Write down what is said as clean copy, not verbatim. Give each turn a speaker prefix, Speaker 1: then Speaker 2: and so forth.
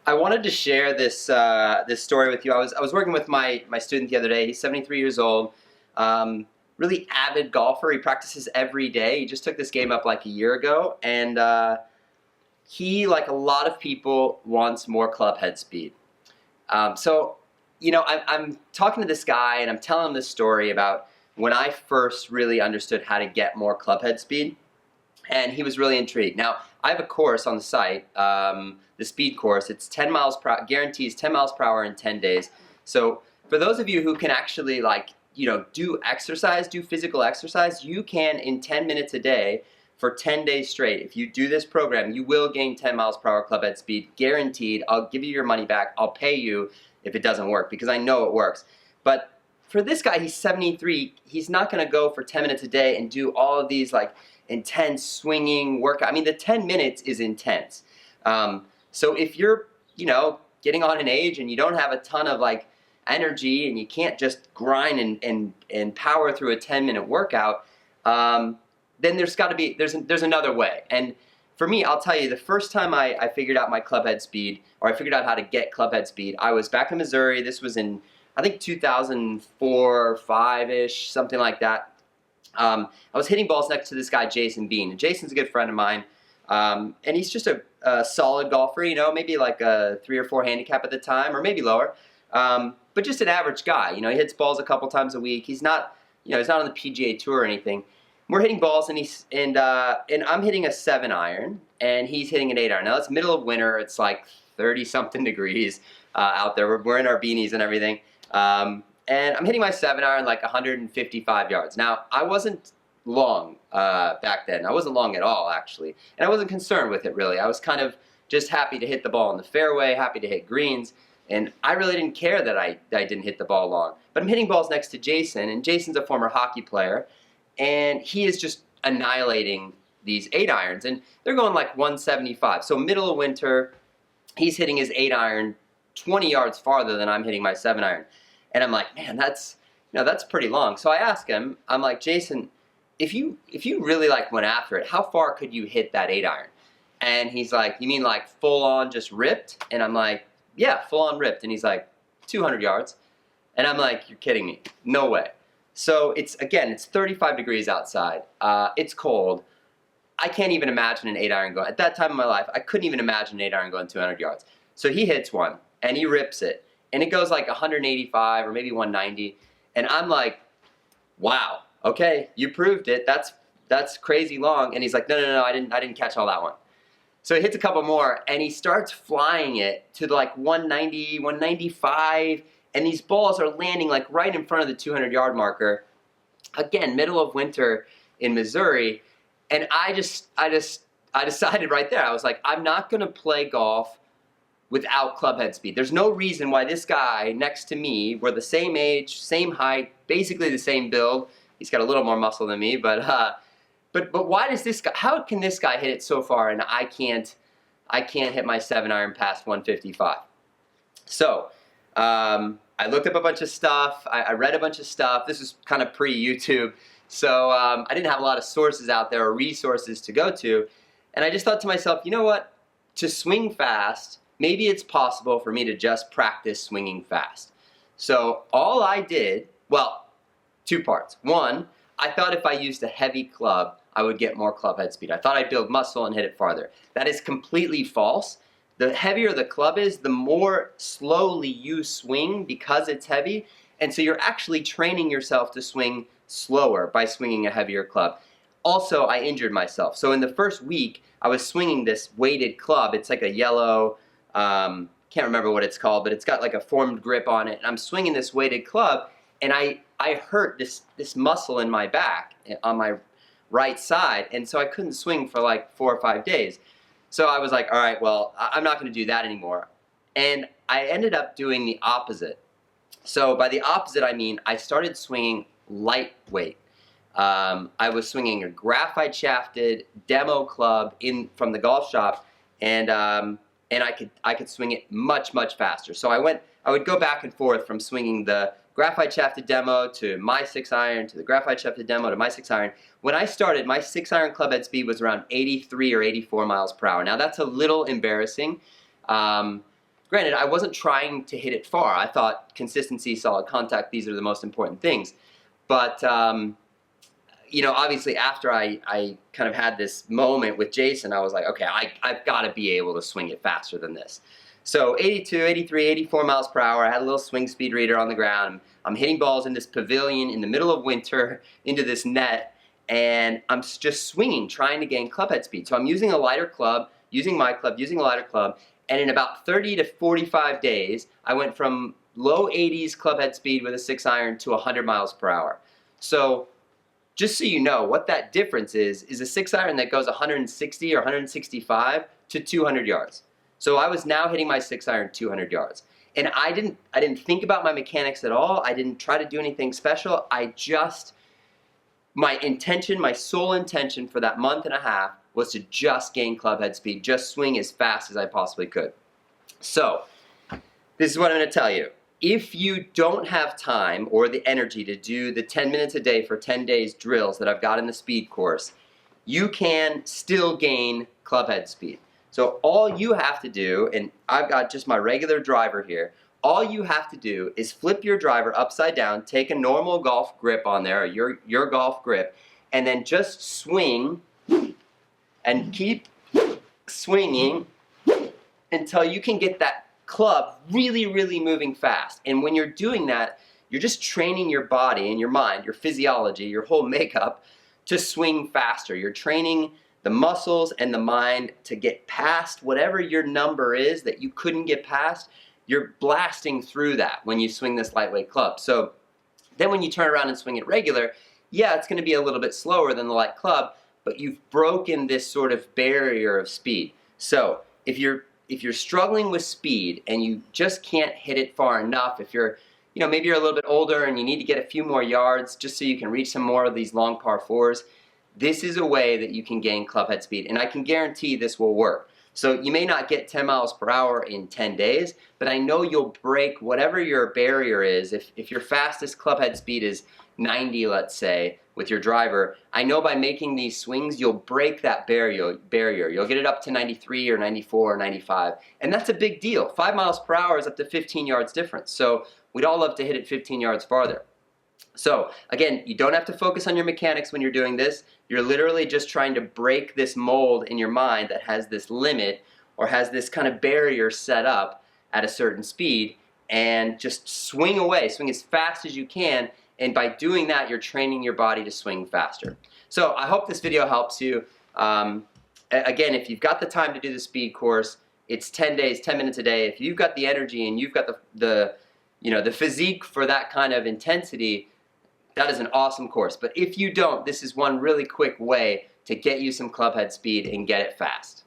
Speaker 1: I wanted to share this story with you. I was working with my student the other day. He's 73 years old, really avid golfer. He practices every day. He just took this game up like a year ago, and he, like a lot of people, wants more club head speed. So, I'm talking to this guy, and I'm telling him this story about when I first really understood how to get more club head speed, and he was really intrigued. Now, I have a course on the site, the speed course. It's 10 miles per hour, guarantees 10 miles per hour in 10 days. So for those of you who can actually do exercise, do physical exercise, you can in 10 minutes a day for 10 days straight. If you do this program, you will gain 10 miles per hour club head speed, guaranteed. I'll give you your money back. I'll pay you if it doesn't work because I know it works. But for this guy, he's 73. He's not going to go for 10 minutes a day and do all of these intense swinging workout. I mean, the 10 minutes is intense. So if you're, getting on in age and you don't have a ton of energy and you can't just grind and power through a 10-minute workout, then there's another way. And for me, I'll tell you, the first time I figured out my club head speed, or I figured out how to get club head speed, I was back in Missouri. This was in, I think, 2004, 5-ish, something like that. I was hitting balls next to this guy, Jason Bean. And Jason's a good friend of mine. And he's just a solid golfer, maybe like a 3 or 4 handicap at the time, or maybe lower. But just an average guy. He hits balls a couple times a week. He's not, he's not on the PGA Tour or anything. We're hitting balls, and I'm hitting a 7-iron, and he's hitting an 8-iron. Now, it's middle of winter. It's like 30-something degrees out there. We're in our beanies and everything. And I'm hitting my 7-iron like 155 yards. Now, I wasn't long back then. I wasn't long at all, actually. And I wasn't concerned with it, really. I was kind of just happy to hit the ball in the fairway, happy to hit greens. And I really didn't care that I didn't hit the ball long. But I'm hitting balls next to Jason, and Jason's a former hockey player. And he is just annihilating these 8-irons. And they're going like 175. So middle of winter, he's hitting his 8-iron 20 yards farther than I'm hitting my 7-iron. And I'm like, man, that's pretty long. So I ask him, I'm like, Jason, if you really went after it, how far could you hit that 8-iron? And he's like, you mean like full on just ripped? And I'm like, yeah, full on ripped. And he's like, 200 yards. And I'm like, you're kidding me. No way. So it's 35 degrees outside. It's cold. I can't even imagine an 8-iron going. At that time in my life, I couldn't even imagine an 8-iron going 200 yards. So he hits one, and he rips it. And it goes like 185 or maybe 190. And I'm like, wow, okay, you proved it. That's crazy long. And he's like, no, I didn't catch all that one. So he hits a couple more, and he starts flying it to like 190, 195. And these balls are landing like right in front of the 200-yard marker. Again, middle of winter in Missouri. And I decided right there, I was like, I'm not going to play golf without club head speed. There's no reason why this guy next to me, we're the same age, same height, basically the same build. He's got a little more muscle than me, but why does this guy? How can this guy hit it so far and I can't hit my 7-iron past 155? So I looked up a bunch of stuff. I read a bunch of stuff. This was kind of pre-YouTube, so I didn't have a lot of sources out there or resources to go to, and I just thought to myself, you know what? To swing fast, maybe it's possible for me to just practice swinging fast. So all I did, well, 2 parts. One, I thought if I used a heavy club, I would get more club head speed. I thought I'd build muscle and hit it farther. That is completely false. The heavier the club is, the more slowly you swing because it's heavy, and so you're actually training yourself to swing slower by swinging a heavier club. Also, I injured myself. So in the first week, I was swinging this weighted club. It's like a yellow, can't remember what it's called, but it's got like a formed grip on it. And I'm swinging this weighted club, and I hurt this muscle in my back on my right side, and so I couldn't swing for like 4 or 5 days. So I was like, all right, well, I'm not going to do that anymore. And I ended up doing the opposite. So by the opposite, I mean I started swinging lightweight. I was swinging a graphite shafted demo club from the golf shop, and I could swing it much faster. So I would go back and forth from swinging the graphite shafted demo to my 6-iron to the graphite shafted demo to my 6-iron. When I started, my 6-iron club head speed was around 83 or 84 miles per hour. Now that's a little embarrassing. granted, I wasn't trying to hit it far. I thought consistency, solid contact, these are the most important things. But, you know, obviously after I kind of had this moment with Jason, I was like, okay, I've got to be able to swing it faster than this. So 82, 83, 84 miles per hour, I had a little swing speed reader on the ground. I'm hitting balls in this pavilion in the middle of winter into this net, and I'm just swinging, trying to gain club head speed. So I'm using a lighter club, using my club, using a lighter club, and in about 30 to 45 days, I went from low 80s club head speed with a 6-iron to 100 miles per hour. So just so you know, what that difference is a 6-iron that goes 160 or 165 to 200 yards. So I was now hitting my 6-iron 200 yards. And I didn't think about my mechanics at all. I didn't try to do anything special. My intention, my sole intention for that month and a half was to just gain club head speed, just swing as fast as I possibly could. So, this is what I'm going to tell you. If you don't have time or the energy to do the 10 minutes a day for 10 days drills that I've got in the speed course, you can still gain club head speed. So all you have to do, and I've got just my regular driver here, all you have to do is flip your driver upside down, take a normal golf grip on there, or your golf grip, and then just swing and keep swinging until you can get that club really, really moving fast. And when you're doing that, you're just training your body and your mind, your physiology, your whole makeup to swing faster. You're training the muscles and the mind to get past whatever your number is that you couldn't get past. You're blasting through that when you swing this lightweight club. So then when you turn around and swing it regular, yeah, it's going to be a little bit slower than the light club, but you've broken this sort of barrier of speed. So if you're struggling with speed and you just can't hit it far enough, if you're, you know, maybe you're a little bit older and you need to get a few more yards just so you can reach some more of these long par fours, this is a way that you can gain club head speed, and I can guarantee this will work. So you may not get 10 miles per hour in 10 days, but I know you'll break whatever your barrier is. If your fastest club head speed is 90, let's say, with your driver, I know by making these swings, you'll break that barrier. You'll get it up to 93 or 94 or 95, and that's a big deal. 5 miles per hour is up to 15 yards difference, so we'd all love to hit it 15 yards farther. So again, you don't have to focus on your mechanics when you're doing this. You're literally just trying to break this mold in your mind that has this limit or has this kind of barrier set up at a certain speed, and just swing away, swing as fast as you can, and by doing that, you're training your body to swing faster. So I hope this video helps you. Again, if you've got the time to do the speed course, it's 10 days, 10 minutes a day. If you've got the energy and you've got the physique for that kind of intensity, that is an awesome course. But if you don't, this is one really quick way to get you some club head speed and get it fast.